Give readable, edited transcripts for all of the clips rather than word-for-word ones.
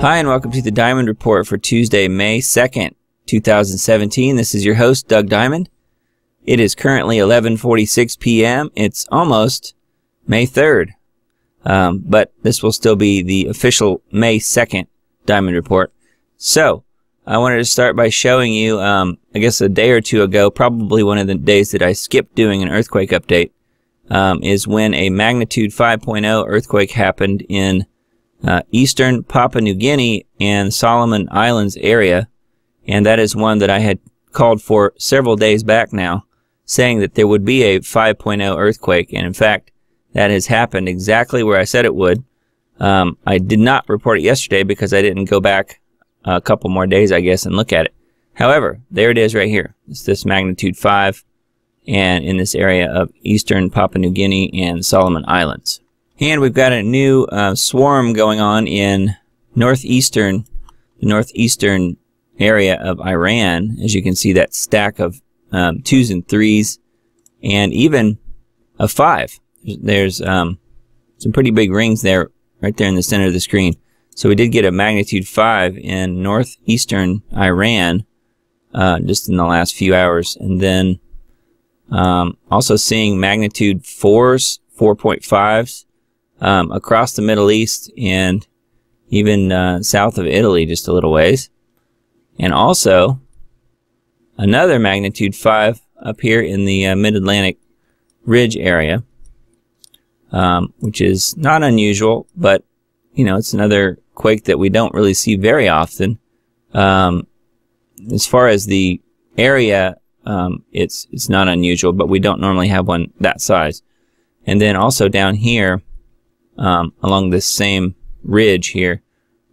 Hi, and welcome to the Diamond Report for Tuesday, May 2nd, 2017. This is your host, Doug Diamond. It is currently 11:46 p.m. It's almost May 3rd, but this will still be the official May 2nd Diamond Report. So, I wanted to start by showing you, I guess a day or two ago, probably one of the days that I skipped doing an earthquake update, is when a magnitude 5.0 earthquake happened in eastern Papua New Guinea and Solomon Islands area, and that is one that I had called for several days back now, saying that there would be a 5.0 earthquake, and in fact, that has happened exactly where I said it would. I did not report it yesterday because I didn't go back a couple more days, I guess, and look at it. However, there it is right here. It's this magnitude 5, and in this area of eastern Papua New Guinea and Solomon Islands. And we've got a new swarm going on in the northeastern area of Iran. As you can see, that stack of 2s and 3s, and even a 5. There's some pretty big rings there, right there in the center of the screen. So we did get a magnitude 5 in northeastern Iran just in the last few hours, and then also seeing magnitude 4s, 4.5s. Across the Middle East and even south of Italy just a little ways. And also another magnitude 5 up here in the Mid-Atlantic Ridge area, which is not unusual, but you know, it's another quake that we don't really see very often. As far as the area, it's not unusual, but we don't normally have one that size. And then also down here, along this same ridge here,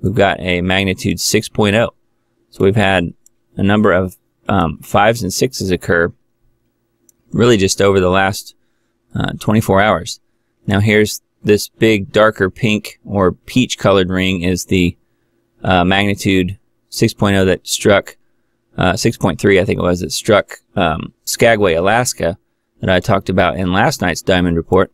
we've got a magnitude 6.0. So we've had a number of 5s and 6s occur really just over the last 24 hours. Now here's this big darker pink or peach colored ring is the magnitude 6.0 that struck 6.3, I think it was, that struck Skagway, Alaska, that I talked about in last night's Diamond Report.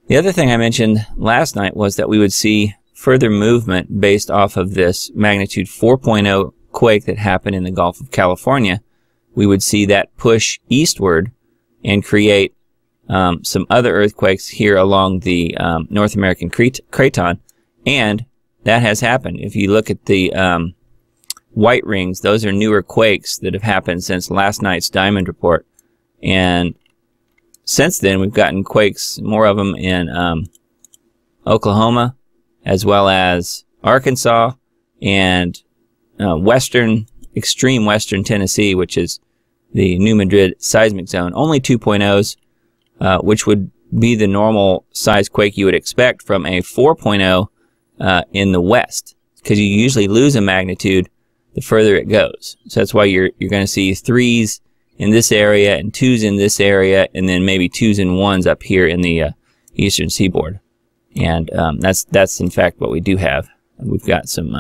The other thing I mentioned last night was that we would see further movement based off of this magnitude 4.0 quake that happened in the Gulf of California. We would see that push eastward and create some other earthquakes here along the North American craton, and that has happened. If you look at the white rings, those are newer quakes that have happened since last night's Diamond Report, and since then, we've gotten quakes, more of them in Oklahoma, as well as Arkansas, and extreme western Tennessee, which is the New Madrid seismic zone. Only 2.0s, which would be the normal size quake you would expect from a 4.0 in the west, because you usually lose a magnitude the further it goes. So that's why you're going to see 3s in this area and 2s in this area, and then maybe 2s and 1s up here in the eastern seaboard. And that's in fact what we do have. We've got some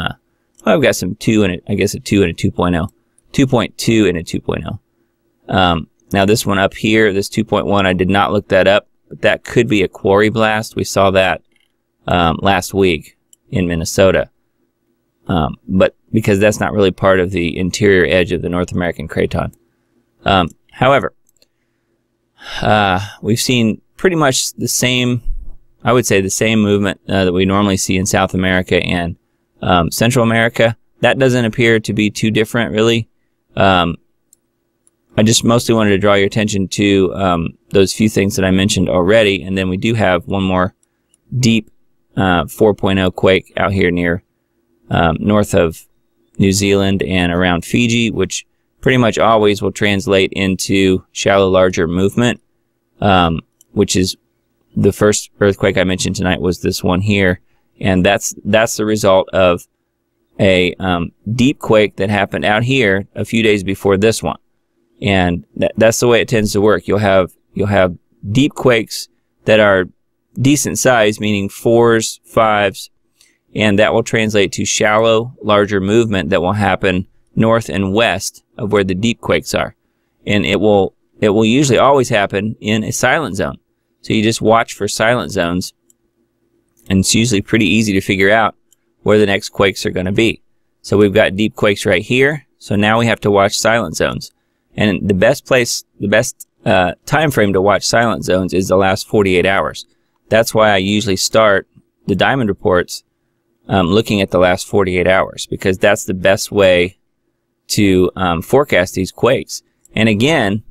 I've got some 2 and I guess a 2 and a 2.0, 2.2 and a 2.0. Now this one up here, this 2.1, I did not look that up, but that could be a quarry blast. We saw that last week in Minnesota, but because that's not really part of the interior edge of the North American craton. However, we've seen pretty much the same, I would say the same movement that we normally see in South America and Central America. That doesn't appear to be too different, really. I just mostly wanted to draw your attention to those few things that I mentioned already, and then we do have one more deep 4.0 quake out here near north of New Zealand and around Fiji, which pretty much always will translate into shallow, larger movement, which is the first earthquake I mentioned tonight was this one here, and that's the result of a deep quake that happened out here a few days before this one, and that's the way it tends to work. You'll have deep quakes that are decent size, meaning 4s, 5s, and that will translate to shallow, larger movement that will happen north and west of where the deep quakes are. And it will usually always happen in a silent zone. So you just watch for silent zones, and it's usually pretty easy to figure out where the next quakes are going to be. So we've got deep quakes right here. So now we have to watch silent zones. And the best time frame to watch silent zones is the last 48 hours. That's why I usually start the diamond reports looking at the last 48 hours, because that's the best way to forecast these quakes. And again,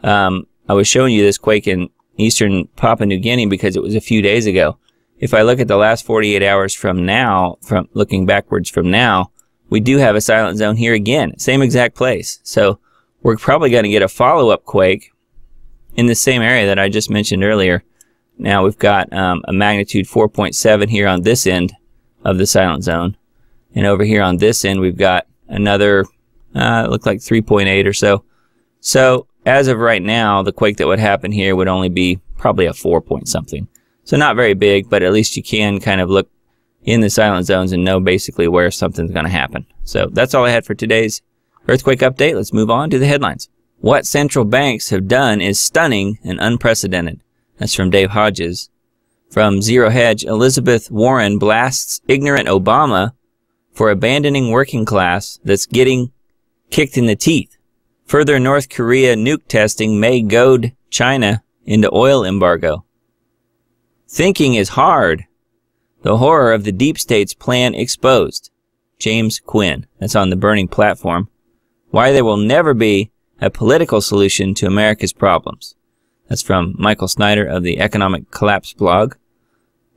I was showing you this quake in eastern Papua New Guinea because it was a few days ago. If I look at the last 48 hours from now, from looking backwards from now, we do have a silent zone here again, same exact place. So we're probably going to get a follow-up quake in the same area that I just mentioned earlier. Now we've got a magnitude 4.7 here on this end of the silent zone. And over here on this end, we've got another, it looked like 3.8 or so. So as of right now, the quake that would happen here would only be probably a 4 point something. So not very big, but at least you can kind of look in the silent zones and know basically where something's going to happen. So that's all I had for today's earthquake update. Let's move on to the headlines. What central banks have done is stunning and unprecedented. That's from Dave Hodges. From Zero Hedge, Elizabeth Warren blasts ignorant Obama for abandoning working class that's getting kicked in the teeth. Further North Korea nuke testing may goad China into oil embargo. Thinking is hard. The horror of the deep state's plan exposed. James Quinn. That's on the Burning Platform. Why there will never be a political solution to America's problems. That's from Michael Snyder of the Economic Collapse blog.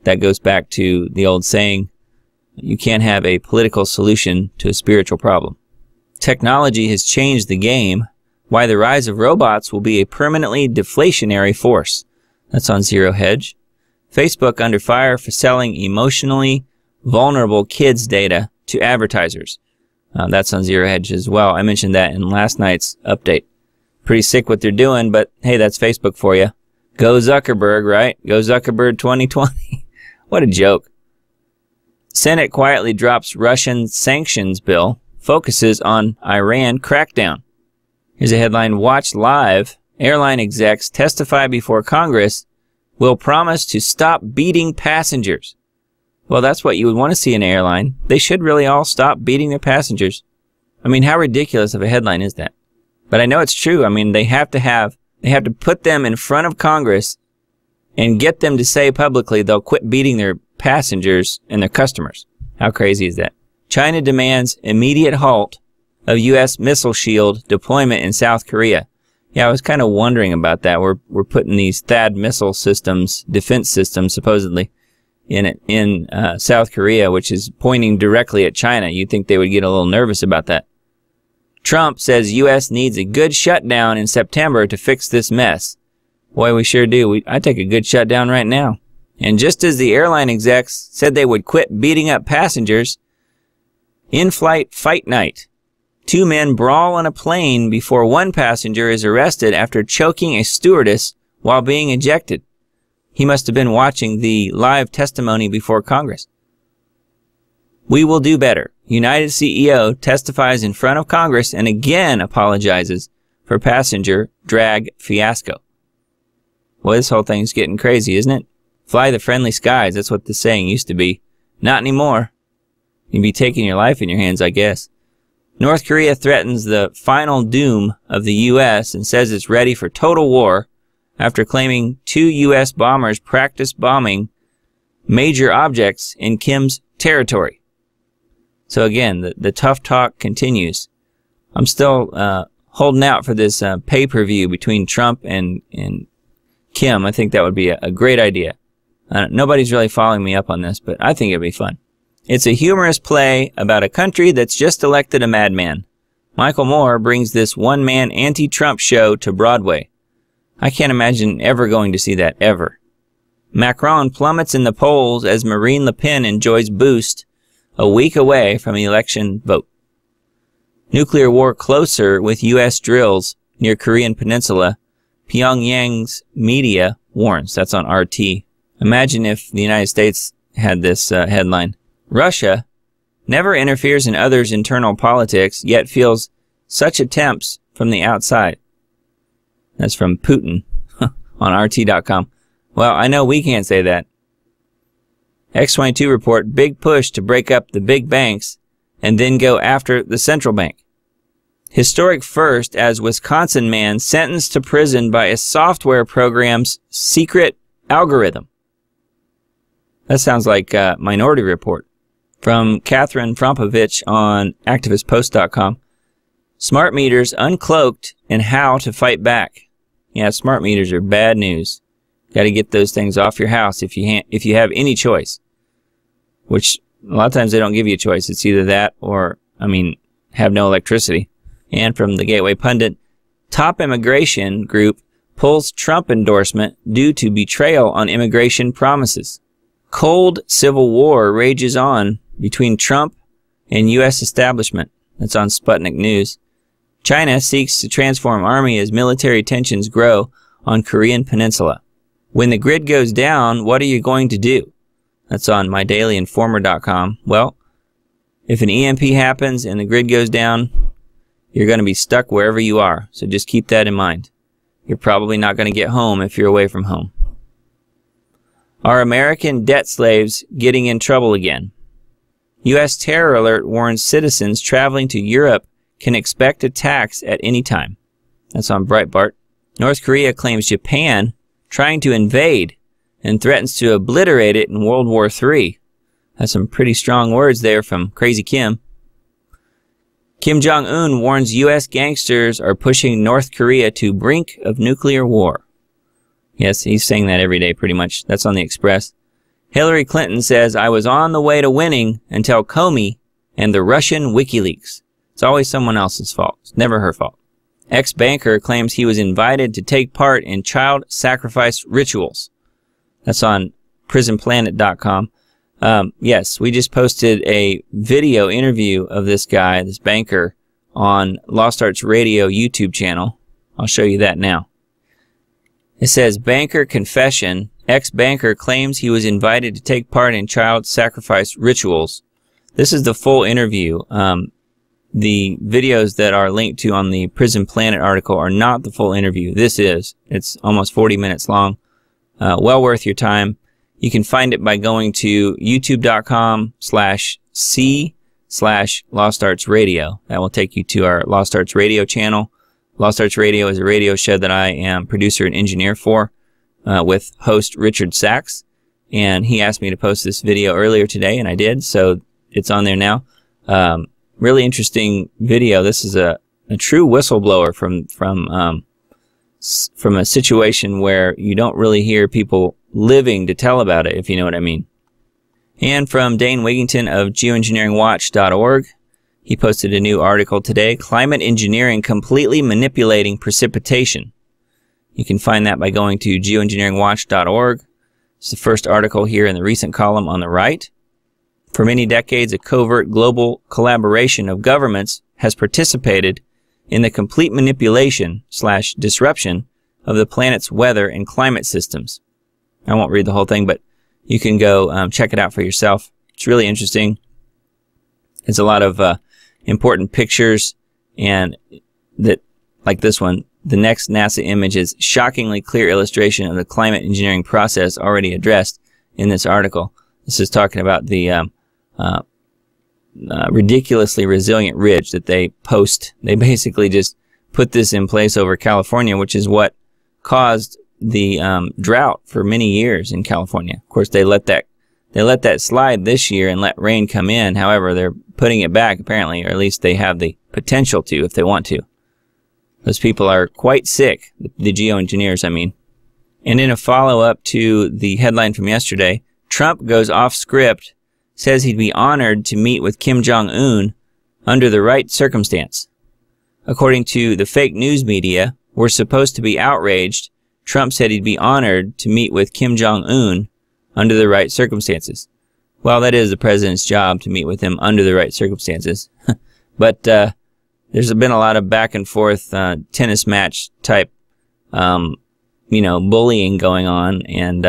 That goes back to the old saying, you can't have a political solution to a spiritual problem. Technology has changed the game. Why the rise of robots will be a permanently deflationary force. That's on Zero Hedge. Facebook under fire for selling emotionally vulnerable kids' data to advertisers. That's on Zero Hedge as well. I mentioned that in last night's update. Pretty sick what they're doing, but hey, that's Facebook for you. Go Zuckerberg, right? Go Zuckerberg 2020. What a joke. Senate quietly drops Russian sanctions bill, focuses on Iran crackdown. Here's a headline, Watch Live. Airline execs testify before Congress will promise to stop beating passengers. Well, that's what you would want to see in an airline. They should really all stop beating their passengers. I mean, how ridiculous of a headline is that? But I know it's true. I mean, they have to put them in front of Congress and get them to say publicly they'll quit beating their passengers and their customers. How crazy is that? China demands immediate halt of U.S. missile shield deployment in South Korea. Yeah, I was kind of wondering about that. We're putting these THAAD missile systems, defense systems, supposedly, in South Korea, which is pointing directly at China. You'd think they would get a little nervous about that. Trump says U.S. needs a good shutdown in September to fix this mess. Boy, we sure do. I'd take a good shutdown right now. And just as the airline execs said they would quit beating up passengers, in-flight fight night. 2 men brawl on a plane before one passenger is arrested after choking a stewardess while being ejected. He must have been watching the live testimony before Congress. We will do better. United CEO testifies in front of Congress and again apologizes for passenger drag fiasco. Well, this whole thing's getting crazy, isn't it? Fly the friendly skies, that's what the saying used to be. Not anymore. You'd be taking your life in your hands, I guess. North Korea threatens the final doom of the U.S. and says it's ready for total war after claiming 2 U.S. bombers practiced bombing major objects in Kim's territory. So again, the tough talk continues. I'm still holding out for this pay-per-view between Trump and Kim. I think that would be a great idea. Nobody's really following me up on this, but I think it'd be fun. It's a humorous play about a country that's just elected a madman. Michael Moore brings this one-man anti-Trump show to Broadway. I can't imagine ever going to see that, ever. Macron plummets in the polls as Marine Le Pen enjoys boost a week away from the election vote. Nuclear war closer with U.S. drills near Korean Peninsula. Pyongyang's media warns. That's on RT. Imagine if the United States had this headline. Russia never interferes in others' internal politics, yet feels such attempts from the outside. That's from Putin on RT.com. Well, I know we can't say that. X22 report, big push to break up the big banks and then go after the central bank. Historic first as Wisconsin man sentenced to prison by a software program's secret algorithm. That sounds like Minority Report. From Catherine Frompovich on activistpost.com. Smart meters uncloaked and how to fight back. Yeah, smart meters are bad news. Got to get those things off your house if you have any choice. Which a lot of times they don't give you a choice. It's either that or, have no electricity. And from the Gateway Pundit, top immigration group pulls Trump endorsement due to betrayal on immigration promises. Cold civil war rages on between Trump and U.S. establishment. That's on Sputnik News. China seeks to transform army as military tensions grow on Korean peninsula. When the grid goes down, what are you going to do? That's on myDailyInformer.com. Well, if an EMP happens and the grid goes down, you're going to be stuck wherever you are. So just keep that in mind. You're probably not going to get home if you're away from home. Are American debt slaves getting in trouble again? U.S. terror alert warns citizens traveling to Europe can expect attacks at any time. That's on Breitbart. North Korea claims Japan trying to invade and threatens to obliterate it in World War III. That's some pretty strong words there from Crazy Kim. Kim Jong-un warns U.S. gangsters are pushing North Korea to brink of nuclear war. Yes, he's saying that every day pretty much. That's on the Express. Hillary Clinton says, I was on the way to winning until Comey and the Russian WikiLeaks. It's always someone else's fault. It's never her fault. Ex-banker claims he was invited to take part in child sacrifice rituals. That's on prisonplanet.com. Yes, we just posted a video interview of this guy, this banker, on Lost Arts Radio YouTube channel. I'll show you that now. It says, banker confession. Ex-banker claims he was invited to take part in child sacrifice rituals. This is the full interview. The videos that are linked to on the Prison Planet article are not the full interview. This is. It's almost 40 minutes long. Well worth your time. You can find it by going to youtube.com/c/LostArtsRadio. That will take you to our Lost Arts Radio channel. Lost Arts Radio is a radio show that I am producer and engineer for with host Richard Sachs. And he asked me to post this video earlier today, and I did, so it's on there now. Really interesting video. This is a true whistleblower from a situation where you don't really hear people living to tell about it, if you know what I mean. And from Dane Wigington of geoengineeringwatch.org, he posted a new article today, Climate Engineering Completely Manipulating Precipitation. You can find that by going to geoengineeringwatch.org. It's the first article here in the recent column on the right. For many decades, a covert global collaboration of governments has participated in the complete manipulation/disruption of the planet's weather and climate systems. I won't read the whole thing, but you can go check it out for yourself. It's really interesting. It's a lot of important pictures, and that, like this one, the next NASA image is shockingly clear illustration of the climate engineering process already addressed in this article. This is talking about the ridiculously resilient ridge that they post. They basically just put this in place over California, which is what caused the drought for many years in California. Of course, they let that slide this year and let rain come in. However, they're putting it back apparently, or at least they have the potential to if they want to. Those people are quite sick, the geoengineers, I mean. And in a follow-up to the headline from yesterday, Trump goes off script, says he'd be honored to meet with Kim Jong-un under the right circumstance. According to the fake news media, we're supposed to be outraged. Trump said he'd be honored to meet with Kim Jong-un under the right circumstances. Well, that is the president's job to meet with him under the right circumstances. But there's been a lot of back and forth tennis match type, bullying going on, and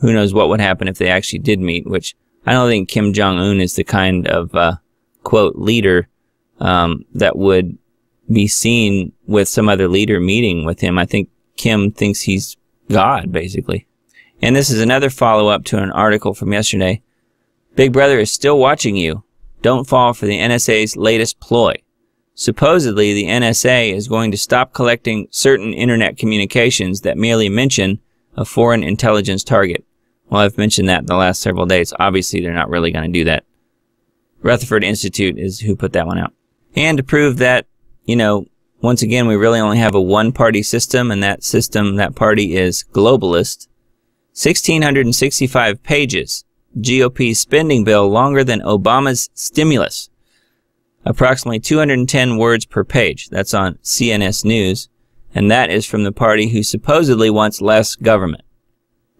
who knows what would happen if they actually did meet, which I don't think Kim Jong-un is the kind of, quote, leader that would be seen with some other leader meeting with him. I think Kim thinks he's God, basically. And this is another follow-up to an article from yesterday. Big Brother is still watching you. Don't fall for the NSA's latest ploy. Supposedly, the NSA is going to stop collecting certain internet communications that merely mention a foreign intelligence target. Well, I've mentioned that in the last several days. Obviously, they're not really going to do that. Rutherford Institute is who put that one out. And to prove that, once again, we really only have a one-party system, and that party is globalist. 1,665 pages. GOP spending bill longer than Obama's stimulus. Approximately 210 words per page. That's on CNS News. And that is from the party who supposedly wants less government.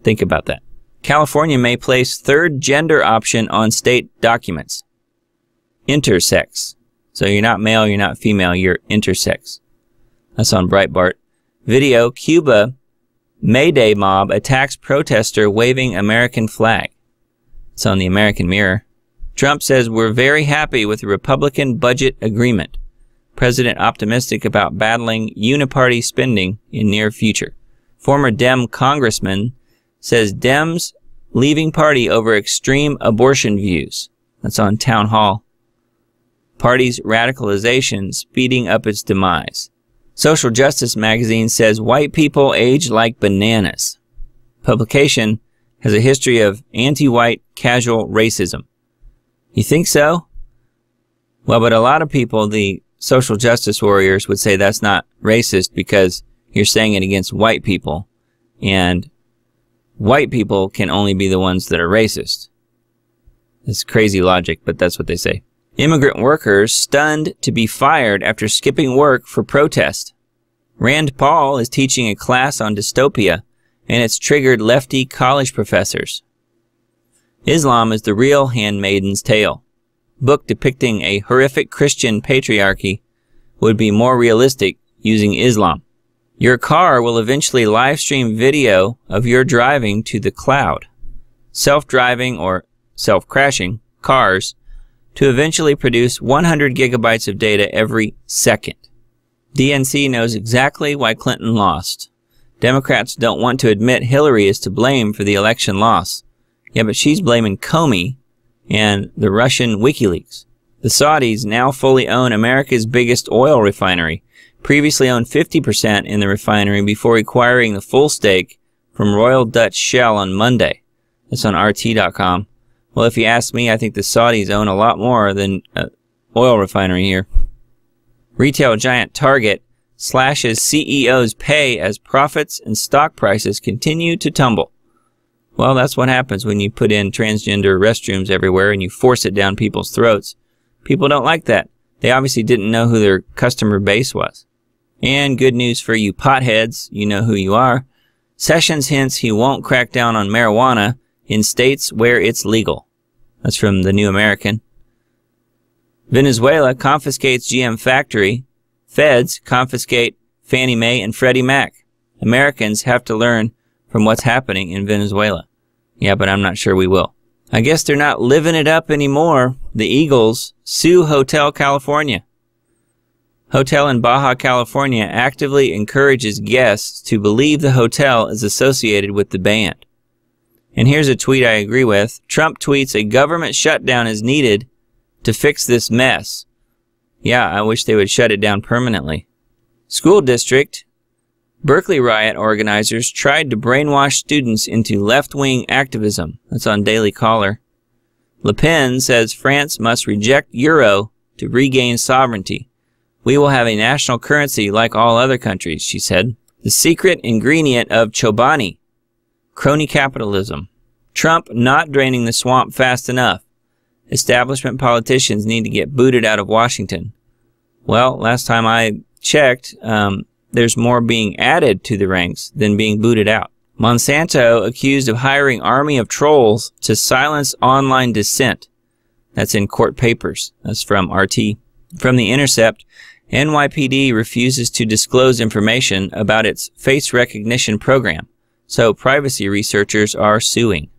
Think about that. California may place third gender option on state documents. Intersex. So you're not male, you're not female, you're intersex. That's on Breitbart. Video, Cuba May Day mob attacks protester waving American flag. It's on the American Mirror. Trump says we're very happy with the Republican budget agreement. President optimistic about battling uniparty spending in near future. Former Dem congressman says Dems leaving party over extreme abortion views. That's on Town Hall. Party's radicalization speeding up its demise. Social Justice magazine says white people age like bananas. Publication has a history of anti-white casual racism. You think so? Well, but a lot of people, the social justice warriors, would say that's not racist because you're saying it against white people. And white people can only be the ones that are racist. It's crazy logic, but that's what they say. Immigrant workers stunned to be fired after skipping work for protest. Rand Paul is teaching a class on dystopia, and it's triggered lefty college professors. Islam is the real handmaiden's tale. Book depicting a horrific Christian patriarchy would be more realistic using Islam. Your car will eventually live stream video of your driving to the cloud. Self-driving or self-crashing cars to eventually produce 100 gigabytes of data every second. DNC knows exactly why Clinton lost. Democrats don't want to admit Hillary is to blame for the election loss. Yeah, but she's blaming Comey and the Russian WikiLeaks. The Saudis now fully own America's biggest oil refinery. Previously owned 50% in the refinery before acquiring the full stake from Royal Dutch Shell on Monday. That's on RT.com. Well, if you ask me, I think the Saudis own a lot more than oil refinery here. Retail giant Target slashes CEO's pay as profits and stock prices continue to tumble. Well, that's what happens when you put in transgender restrooms everywhere and you force it down people's throats. People don't like that. They obviously didn't know who their customer base was. And good news for you potheads, you know who you are. Sessions hints he won't crack down on marijuana in states where it's legal. That's from the New American. Venezuela confiscates GM factory. Feds confiscate Fannie Mae and Freddie Mac. Americans have to learn from what's happening in Venezuela. Yeah, but I'm not sure we will. I guess they're not living it up anymore. The Eagles sue Hotel California. Hotel in Baja California actively encourages guests to believe the hotel is associated with the band. And here's a tweet I agree with. Trump tweets a government shutdown is needed to fix this mess. Yeah, I wish they would shut it down permanently. School district. Berkeley riot organizers tried to brainwash students into left-wing activism. That's on Daily Caller. Le Pen says France must reject euro to regain sovereignty. We will have a national currency like all other countries, she said. The secret ingredient of Chobani. Crony capitalism. Trump not draining the swamp fast enough. Establishment politicians need to get booted out of Washington. Well, last time I checked, there's more being added to the ranks than being booted out. Monsanto accused of hiring army of trolls to silence online dissent. That's in court papers. That's from RT. From The Intercept, NYPD refuses to disclose information about its face recognition program, so privacy researchers are suing.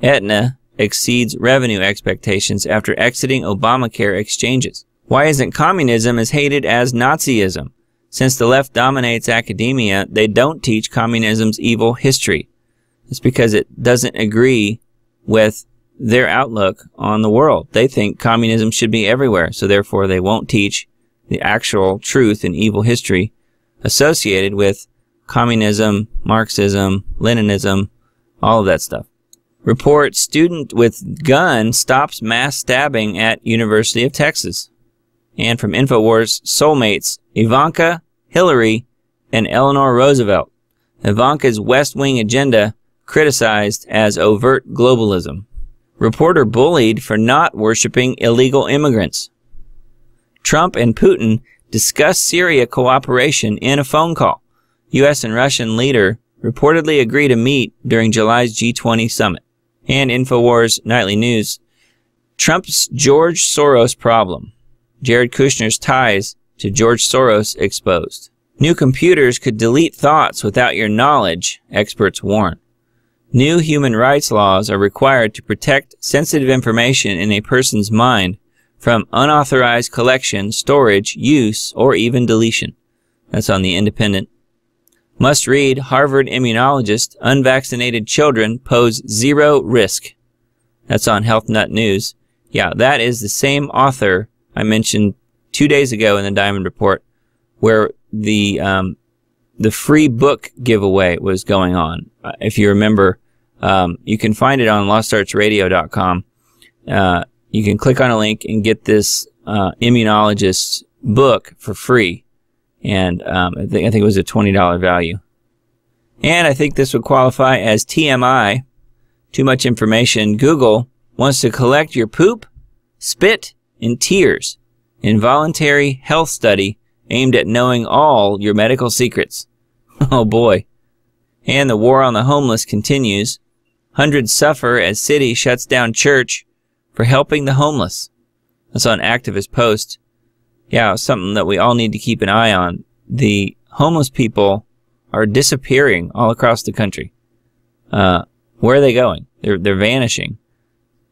Aetna exceeds revenue expectations after exiting Obamacare exchanges. Why isn't communism as hated as Nazism? Since the left dominates academia, they don't teach communism's evil history. It's because it doesn't agree with their outlook on the world. They think communism should be everywhere, so therefore they won't teach the actual truth and evil history associated with communism, Marxism, Leninism, all of that stuff. Report: student with gun stops mass stabbing at University of Texas. And from InfoWars, soulmates Ivanka, Hillary, and Eleanor Roosevelt. Ivanka's West Wing agenda criticized as overt globalism. Reporter bullied for not worshiping illegal immigrants. Trump and Putin discuss Syria cooperation in a phone call. U.S. and Russian leader reportedly agree to meet during July's G20 summit. And InfoWars Nightly News, Trump's George Soros problem. Jared Kushner's ties to George Soros exposed. New computers could delete thoughts without your knowledge, experts warn. New human rights laws are required to protect sensitive information in a person's mind from unauthorized collection, storage, use, or even deletion. That's on The Independent. Must read: Harvard immunologist, unvaccinated children pose zero risk. That's on Health Nut News. Yeah, that is the same author I mentioned 2 days ago in the Diamond Report, where the free book giveaway was going on. If you remember, you can find it on lostartsradio.com. You can click on a link and get this immunologist's book for free. And I think it was a $20 value. And I think this would qualify as TMI, too much information. Google wants to collect your poop, spit, and tears. Involuntary health study aimed at knowing all your medical secrets. Oh boy. And the war on the homeless continues. Hundreds suffer as city shuts down church for helping the homeless. That's on Activist Post. Yeah, something that we all need to keep an eye on. The homeless people are disappearing all across the country. Where are they going? They're vanishing.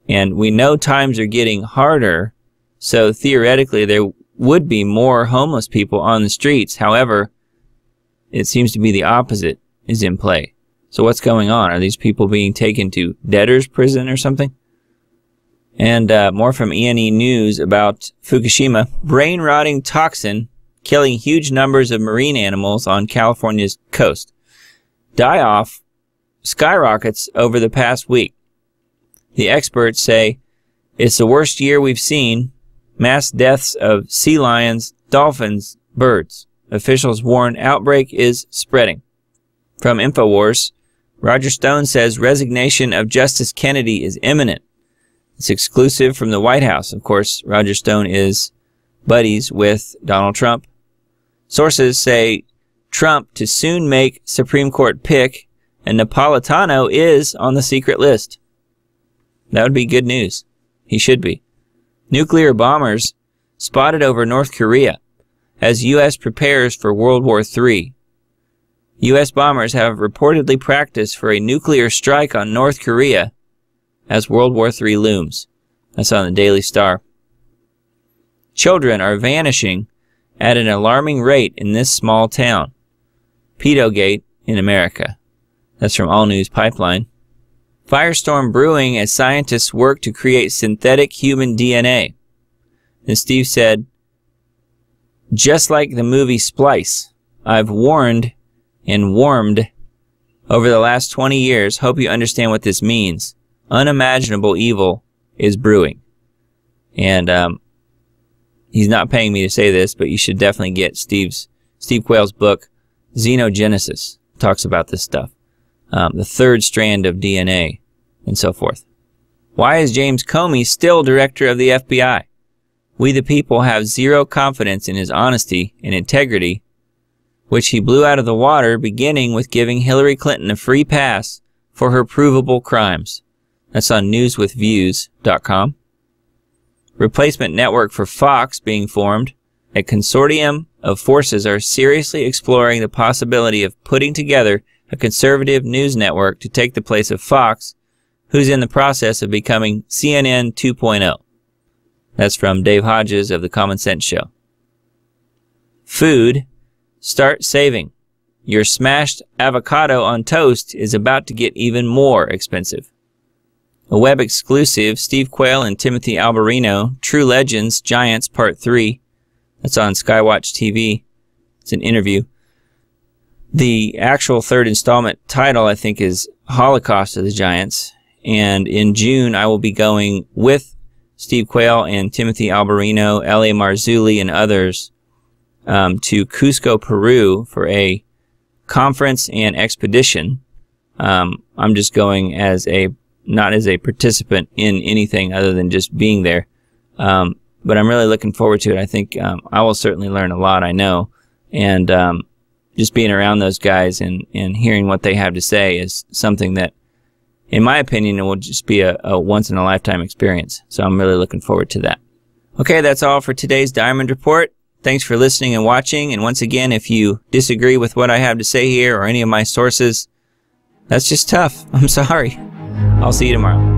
And we know times are getting harder, so theoretically there would be more homeless people on the streets. However, it seems to be the opposite is in play. So what's going on? Are these people being taken to debtor's prison or something? And more from E&E News about Fukushima. Brain-rotting toxin killing huge numbers of marine animals on California's coast. Die-off skyrockets over the past week. The experts say it's the worst year we've seen. Mass deaths of sea lions, dolphins, birds. Officials warn outbreak is spreading. From InfoWars, Roger Stone says resignation of Justice Kennedy is imminent. It's exclusive from the White House. Of course, Roger Stone is buddies with Donald Trump. Sources say Trump to soon make Supreme Court pick, and Napolitano is on the secret list. That would be good news. He should be. Nuclear bombers spotted over North Korea as U.S. prepares for World War III. U.S. bombers have reportedly practiced for a nuclear strike on North Korea as World War III looms. That's on the Daily Star. Children are vanishing at an alarming rate in this small town. Pedogate in America. That's from All News Pipeline. Firestorm brewing as scientists work to create synthetic human DNA. And Steve said, just like the movie Splice, I've warned and warmed over the last 20 years. Hope you understand what this means. Unimaginable evil is brewing. And he's not paying me to say this, but you should definitely get Steve Quayle's book, Xenogenesis. Talks about this stuff. The third strand of DNA, and so forth. Why is James Comey still director of the FBI? We the people have zero confidence in his honesty and integrity, which he blew out of the water, beginning with giving Hillary Clinton a free pass for her provable crimes. That's on newswithviews.com. Replacement network for Fox being formed. A consortium of forces are seriously exploring the possibility of putting together a conservative news network to take the place of Fox, who's in the process of becoming CNN 2.0. That's from Dave Hodges of The Common Sense Show. Food. Start saving. Your smashed avocado on toast is about to get even more expensive. a web exclusive, Steve Quayle and Timothy Alberino, True Legends, Giants, Part 3. That's on Skywatch TV. It's an interview. The actual third installment title, I think, is Holocaust of the Giants. And in June, I will be going with Steve Quayle and Timothy Alberino, L.A. Marzulli, and others to Cusco, Peru for a conference and expedition. I'm just going as not as a participant in anything other than just being there. But I'm really looking forward to it. I think I will certainly learn a lot, I know. And just being around those guys and hearing what they have to say is something that, in my opinion, it will just be a once-in-a-lifetime experience. So I'm really looking forward to that. Okay, that's all for today's Diamond Report. Thanks for listening and watching. And once again, if you disagree with what I have to say here or any of my sources, that's just tough. I'm sorry. I'll see you tomorrow.